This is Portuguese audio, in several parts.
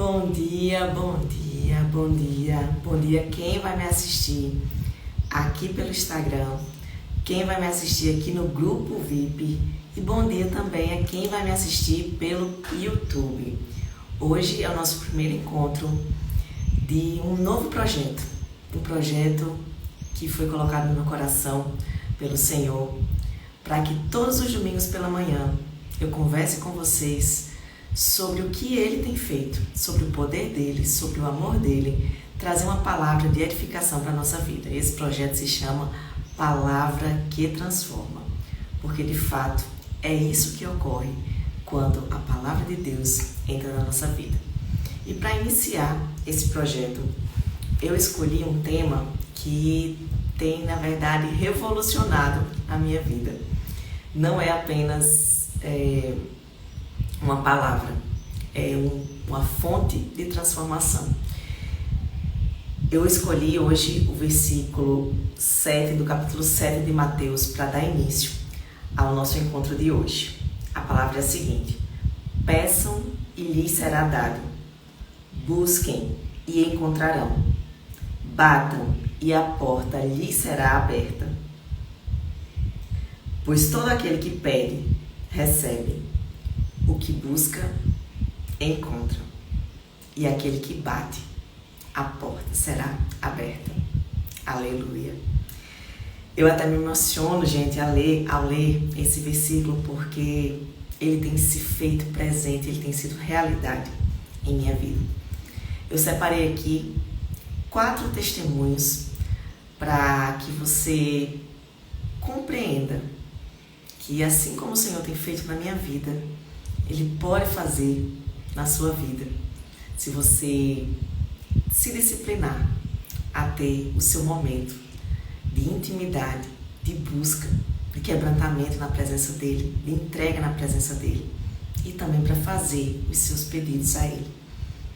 Bom dia, bom dia, bom dia, bom dia quem vai me assistir aqui pelo Instagram, quem vai me assistir aqui no grupo VIP e bom dia também a quem vai me assistir pelo YouTube. Hoje é o nosso primeiro encontro de um novo projeto, um projeto que foi colocado no meu coração pelo Senhor, para que todos os domingos pela manhã eu converse com vocês sobre o que Ele tem feito, sobre o poder dEle, sobre o amor dEle, trazer uma palavra de edificação para a nossa vida. Esse projeto se chama Palavra que Transforma, porque de fato é isso que ocorre quando a palavra de Deus entra na nossa vida. E para iniciar esse projeto, eu escolhi um tema que tem, na verdade, revolucionado a minha vida. Não é apenas uma palavra, é uma fonte de transformação. Eu escolhi hoje o versículo 7 do capítulo 7 de Mateus para dar início ao nosso encontro de hoje. A palavra é a seguinte: peçam e lhes será dado, busquem e encontrarão, batam e a porta lhes será aberta. Pois todo aquele que pede, recebe, o que busca, encontra, e aquele que bate, a porta será aberta. Aleluia! Eu até me emociono, gente, ao ler esse versículo, porque ele tem se feito presente, ele tem sido realidade em minha vida. Eu separei aqui 4 testemunhos para que você compreenda que assim como o Senhor tem feito na minha vida, Ele pode fazer na sua vida, se você se disciplinar a ter o seu momento de intimidade, de busca, de quebrantamento na presença dEle, de entrega na presença dEle e também para fazer os seus pedidos a Ele,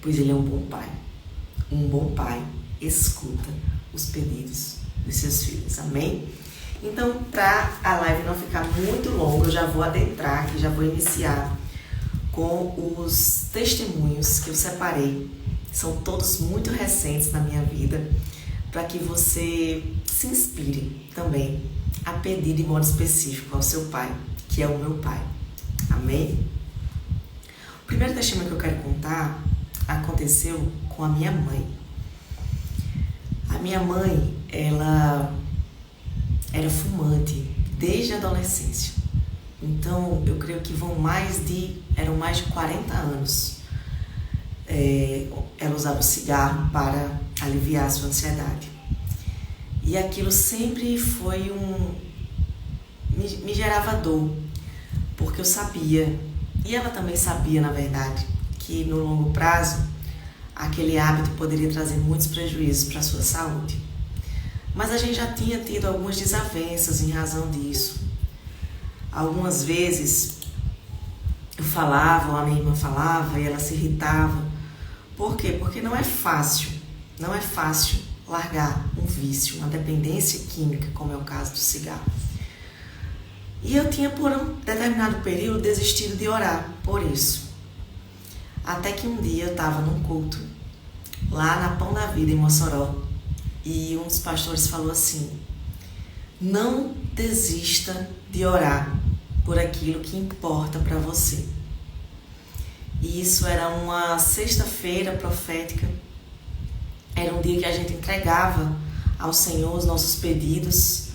pois Ele é um bom Pai. Um bom Pai escuta os pedidos dos seus filhos. Amém? Então, para a live não ficar muito longa, eu já vou adentrar aqui, já vou iniciar com os testemunhos que eu separei. São todos muito recentes na minha vida, para que você se inspire também a pedir de modo específico ao seu Pai, que é o meu Pai. Amém? O primeiro testemunho que eu quero contar aconteceu com a minha mãe. A minha mãe, ela era fumante desde a adolescência. Então, eu creio que eram mais de 40 anos. Ela usava o cigarro para aliviar a sua ansiedade. E aquilo sempre foi me gerava dor, porque eu sabia, e ela também sabia, na verdade, que no longo prazo, aquele hábito poderia trazer muitos prejuízos para a sua saúde. Mas a gente já tinha tido algumas desavenças em razão disso. Algumas vezes eu falava, ou a minha irmã falava, e ela se irritava. Por quê? Porque não é fácil largar um vício, uma dependência química, como é o caso do cigarro. E eu tinha, por um determinado período, desistido de orar por isso. Até que um dia eu estava num culto, lá na Pão da Vida, em Mossoró, e um dos pastores falou assim: não desista de orar por aquilo que importa para você. E isso era uma sexta-feira profética, era um dia que a gente entregava ao Senhor os nossos pedidos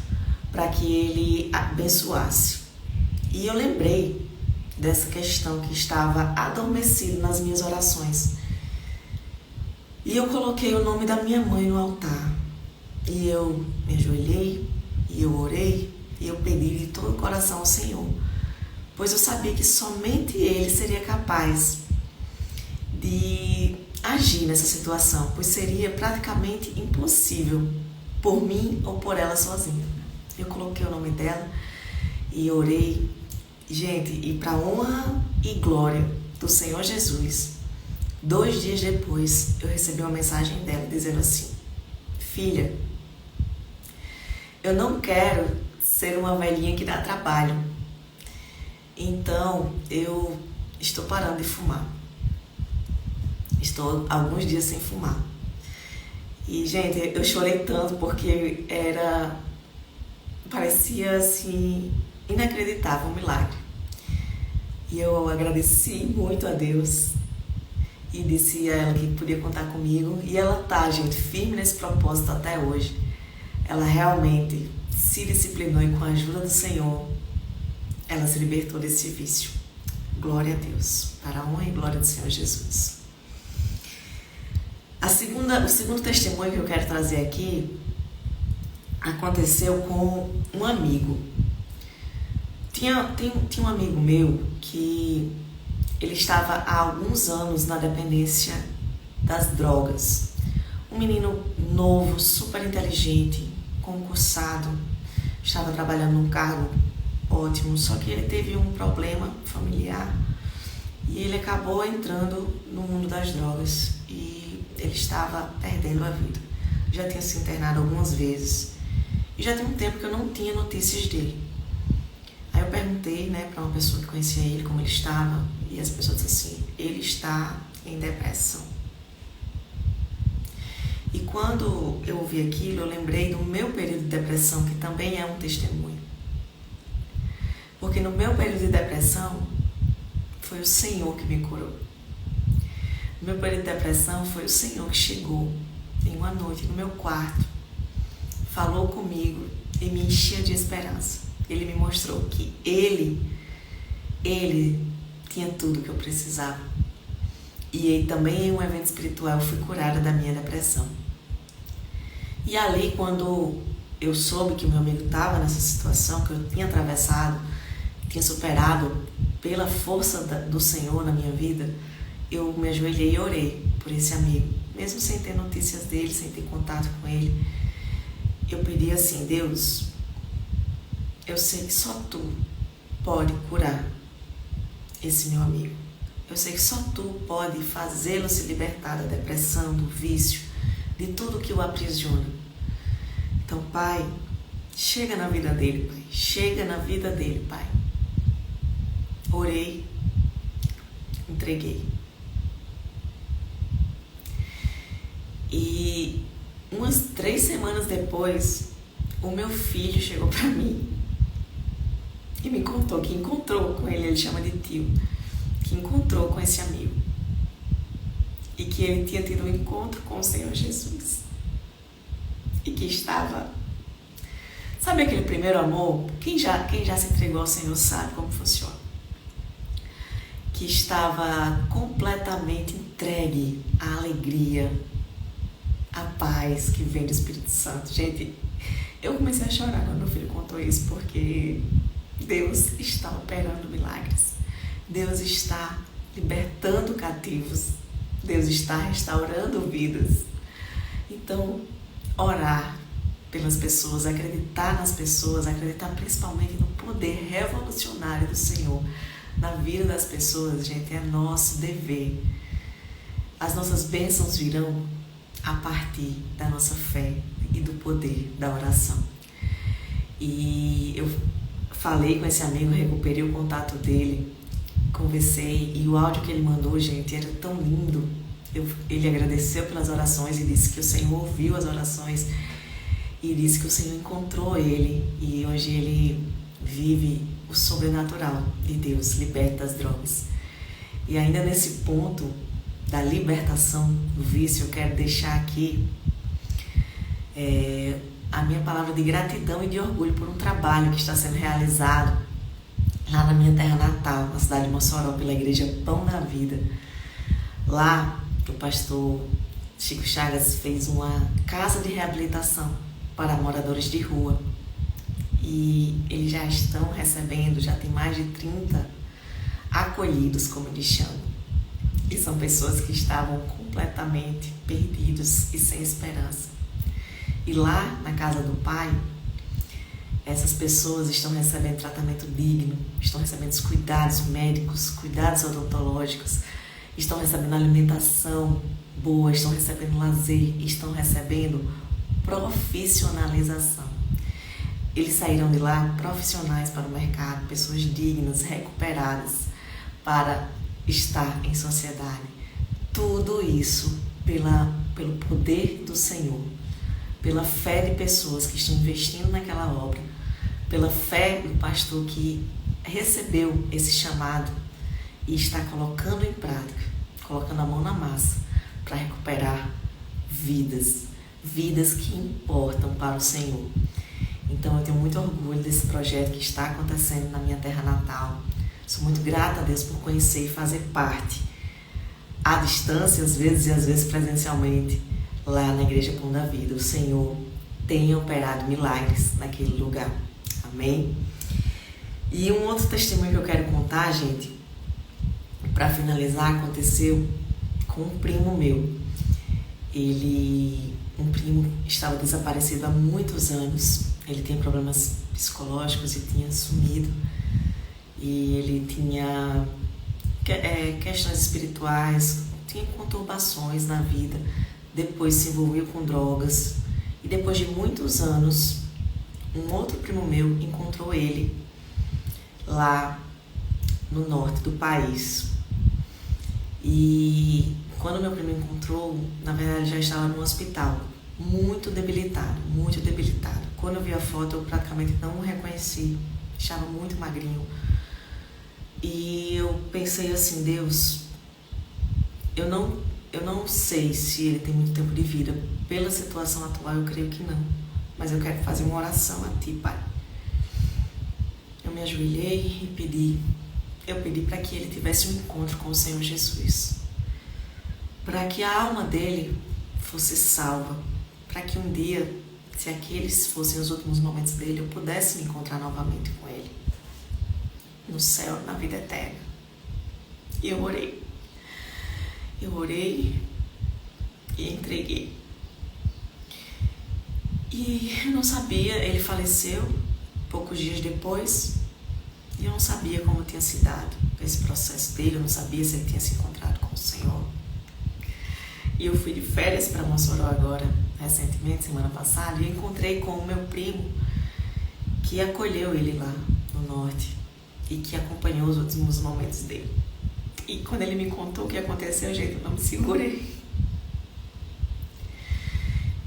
para que Ele abençoasse. E eu lembrei dessa questão que estava adormecida nas minhas orações. E eu coloquei o nome da minha mãe no altar. E eu me ajoelhei, e eu orei, e eu pedi de todo o coração ao Senhor, pois eu sabia que somente Ele seria capaz de agir nessa situação, pois seria praticamente impossível por mim ou por ela sozinha. Eu coloquei o nome dela e orei. Gente, e para honra e glória do Senhor Jesus, 2 dias depois eu recebi uma mensagem dela dizendo assim: filha, eu não quero ser uma velhinha que dá trabalho, então eu estou parando de fumar. Estou alguns dias sem fumar. E, gente, eu chorei tanto porque parecia assim inacreditável, um milagre. E eu agradeci muito a Deus e disse a ela que podia contar comigo. E ela tá, gente, firme nesse propósito até hoje. Ela realmente se disciplinou e com a ajuda do Senhor, ela se libertou desse vício. Glória a Deus, para a honra e glória do Senhor Jesus. O segundo testemunho que eu quero trazer aqui aconteceu com um amigo. Tinha um amigo meu que ele estava há alguns anos na dependência das drogas. Um menino novo, super inteligente, concursado, estava trabalhando num cargo ótimo, só que ele teve um problema familiar e ele acabou entrando no mundo das drogas e ele estava perdendo a vida. Já tinha se internado algumas vezes e já tem um tempo que eu não tinha notícias dele. Aí eu perguntei, para uma pessoa que conhecia ele como ele estava, e as pessoas disseram assim: ele está em depressão. E quando eu ouvi aquilo, eu lembrei do meu período de depressão, que também é um testemunho. Porque no meu período de depressão, foi o Senhor que me curou. No meu período de depressão, foi o Senhor que chegou em uma noite no meu quarto, falou comigo e me encheu de esperança. Ele me mostrou que Ele tinha tudo que eu precisava. E também em um evento espiritual eu fui curada da minha depressão. E ali, quando eu soube que o meu amigo estava nessa situação, que eu tinha atravessado, tinha superado pela força do Senhor na minha vida, eu me ajoelhei e orei por esse amigo. Mesmo sem ter notícias dele, sem ter contato com ele, eu pedi assim: Deus, eu sei que só Tu pode curar esse meu amigo. Eu sei que só Tu pode fazê-lo se libertar da depressão, do vício, de tudo que o aprisiona. Então, Pai, chega na vida dele, Pai. Chega na vida dele, Pai. Orei, entreguei. E umas 3 semanas depois, o meu filho chegou para mim e me contou que encontrou com ele chama de tio, que encontrou com esse amigo e que ele tinha tido um encontro com o Senhor Jesus e que estava, sabe aquele primeiro amor? Quem já se entregou ao Senhor sabe como funciona. Que estava completamente entregue à alegria, à paz que vem do Espírito Santo. Gente, eu comecei a chorar quando meu filho contou isso, porque Deus está operando milagres. Deus está libertando cativos. Deus está restaurando vidas. Então, orar pelas pessoas, acreditar nas pessoas, acreditar principalmente no poder revolucionário do Senhor na vida das pessoas, gente, é nosso dever. As nossas bênçãos virão a partir da nossa fé e do poder da oração. E eu falei com esse amigo, recuperei o contato dele, conversei, e o áudio que ele mandou, gente, era tão lindo. Ele agradeceu pelas orações e disse que o Senhor ouviu as orações e disse que o Senhor encontrou ele e hoje ele vive o sobrenatural de Deus, liberta das drogas. E ainda nesse ponto da libertação do vício, eu quero deixar aqui a minha palavra de gratidão e de orgulho por um trabalho que está sendo realizado lá na minha terra natal, na cidade de Mossoró, pela Igreja Pão da Vida. Lá, o pastor Chico Chagas fez uma casa de reabilitação para moradores de rua. E eles já estão recebendo, já tem mais de 30 acolhidos, como eles chamam. E são pessoas que estavam completamente perdidos e sem esperança. E lá na casa do Pai, essas pessoas estão recebendo tratamento digno, estão recebendo os cuidados médicos, cuidados odontológicos, estão recebendo alimentação boa, estão recebendo lazer, estão recebendo profissionalização. Eles saíram de lá profissionais para o mercado, pessoas dignas, recuperadas para estar em sociedade. Tudo isso pelo poder do Senhor, pela fé de pessoas que estão investindo naquela obra, pela fé do pastor que recebeu esse chamado e está colocando em prática, colocando a mão na massa para recuperar vidas que importam para o Senhor. Então eu tenho muito orgulho desse projeto que está acontecendo na minha terra natal. Sou muito grata a Deus por conhecer e fazer parte, à distância às vezes e às vezes presencialmente, lá na Igreja Pão da Vida. O Senhor tem operado milagres naquele lugar. Amém? E um outro testemunho que eu quero contar, gente, para finalizar, aconteceu com um primo meu. Um primo estava desaparecido há muitos anos. Ele tem problemas psicológicos e tinha sumido. E ele tinha questões espirituais, tinha conturbações na vida. Depois se envolveu com drogas. E depois de muitos anos, um outro primo meu encontrou ele lá no norte do país. E quando meu primo encontrou, na verdade ele já estava no hospital, muito debilitado, muito debilitado. Quando eu vi a foto, eu praticamente não o reconheci, estava muito magrinho. E eu pensei assim, Deus, eu não sei se ele tem muito tempo de vida. Pela situação atual, eu creio que não. Mas eu quero fazer uma oração a Ti, Pai. Eu me ajoelhei e pedi para que ele tivesse um encontro com o Senhor Jesus. Para que a alma dele fosse salva. Para que um dia, se aqueles fossem os últimos momentos dele, eu pudesse me encontrar novamente com ele. No céu, na vida eterna. E eu orei. Eu orei e entreguei. E eu não sabia, ele faleceu poucos dias depois. E eu não sabia como tinha se dado esse processo dele. Eu não sabia se ele tinha se encontrado com o Senhor. E eu fui de férias para Mossoró agora, recentemente, semana passada. E eu encontrei com o meu primo, que acolheu ele lá no norte. E que acompanhou os últimos momentos dele. E quando ele me contou o que aconteceu, gente, eu não me segurei.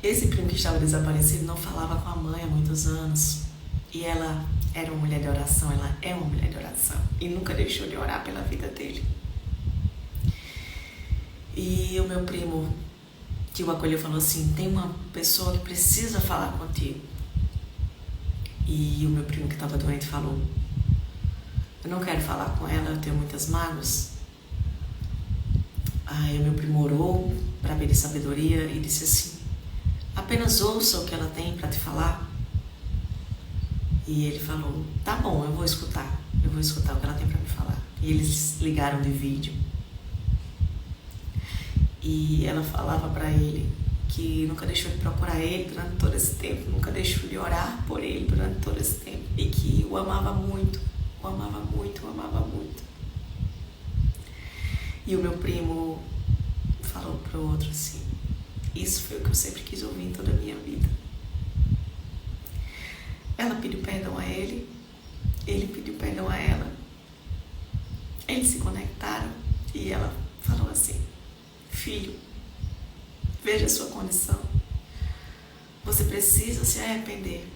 Esse primo que estava desaparecido não falava com a mãe há muitos anos. E ela era uma mulher de oração, ela é uma mulher de oração. E nunca deixou de orar pela vida dele. E o meu primo que o acolheu falou assim, tem uma pessoa que precisa falar contigo. E o meu primo que estava doente falou, eu não quero falar com ela, eu tenho muitas mágoas. Aí o meu primo orou para pedir sabedoria e disse assim, apenas ouça o que ela tem para te falar. E ele falou, tá bom, eu vou escutar o que ela tem para me falar. E eles ligaram de vídeo. E ela falava para ele que nunca deixou de procurar ele durante todo esse tempo, nunca deixou de orar por ele durante todo esse tempo. E que o amava muito, o amava muito, o amava muito. E o meu primo falou pro outro assim, isso foi o que eu sempre quis ouvir em toda a minha vida. Ela pediu perdão a ele pediu perdão a ela. Eles se conectaram e ela falou assim, filho, veja a sua condição. Você precisa se arrepender.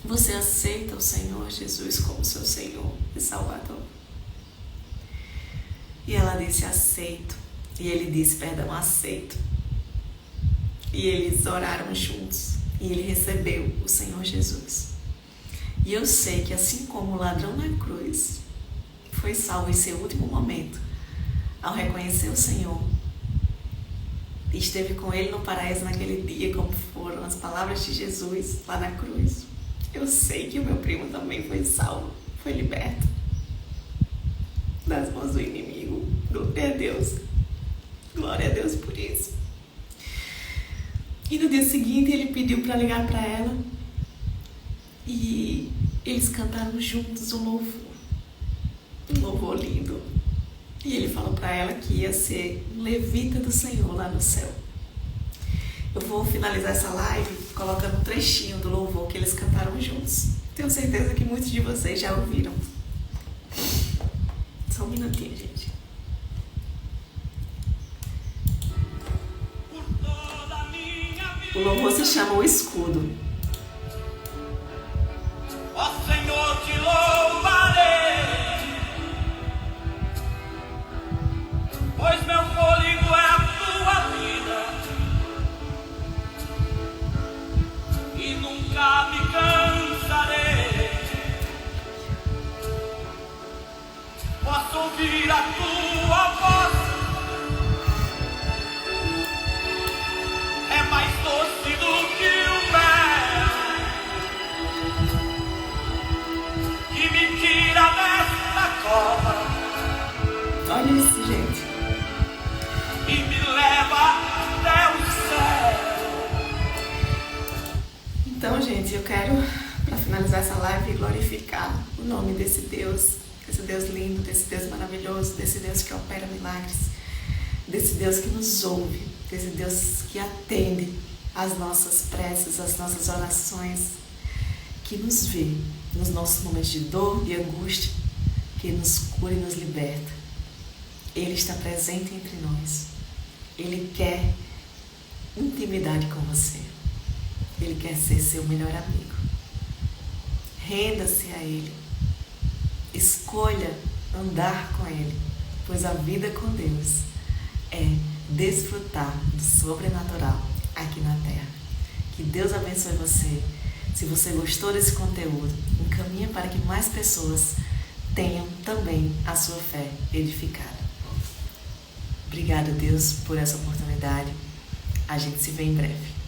Você aceita o Senhor Jesus como seu Senhor e Salvador? E ela disse, aceito. E ele disse, perdão, aceito. E eles oraram juntos. E ele recebeu o Senhor Jesus. E eu sei que assim como o ladrão na cruz foi salvo em seu último momento, ao reconhecer o Senhor, e esteve com ele no paraíso naquele dia, como foram as palavras de Jesus lá na cruz, eu sei que o meu primo também foi salvo, foi liberto das mãos do inimigo. Glória a Deus. Glória a Deus por isso. E no dia seguinte ele pediu para ligar para ela e eles cantaram juntos um louvor lindo. E ele falou para ela que ia ser levita do Senhor lá no céu. Eu vou finalizar essa live colocando um trechinho do louvor que eles cantaram juntos. Tenho certeza que muitos de vocês já ouviram. Só um minutinho, gente. O louvor se chama O Escudo. Ó Senhor, te louvarei, pois meu fôlego é a tua vida e nunca me cansarei. Posso ouvir a tua voz, é mais doce do que o mel, que me tira desta cova Olha isso, gente. e me leva até o céu. Então, gente, eu quero, para finalizar essa live, glorificar o nome desse Deus lindo, desse Deus maravilhoso, desse Deus que opera milagres, desse Deus que nos ouve, desse Deus que atende às nossas preces, às nossas orações, que nos vê nos nossos momentos de dor, de angústia, que nos cura e nos liberta. Ele está presente entre nós. Ele quer intimidade com você. Ele quer ser seu melhor amigo. Renda-se a Ele. Escolha andar com Ele, pois a vida com Deus é desfrutar do sobrenatural aqui na Terra. Que Deus abençoe você. Se você gostou desse conteúdo, encaminhe para que mais pessoas tenham também a sua fé edificada. Obrigada, Deus, por essa oportunidade. A gente se vê em breve.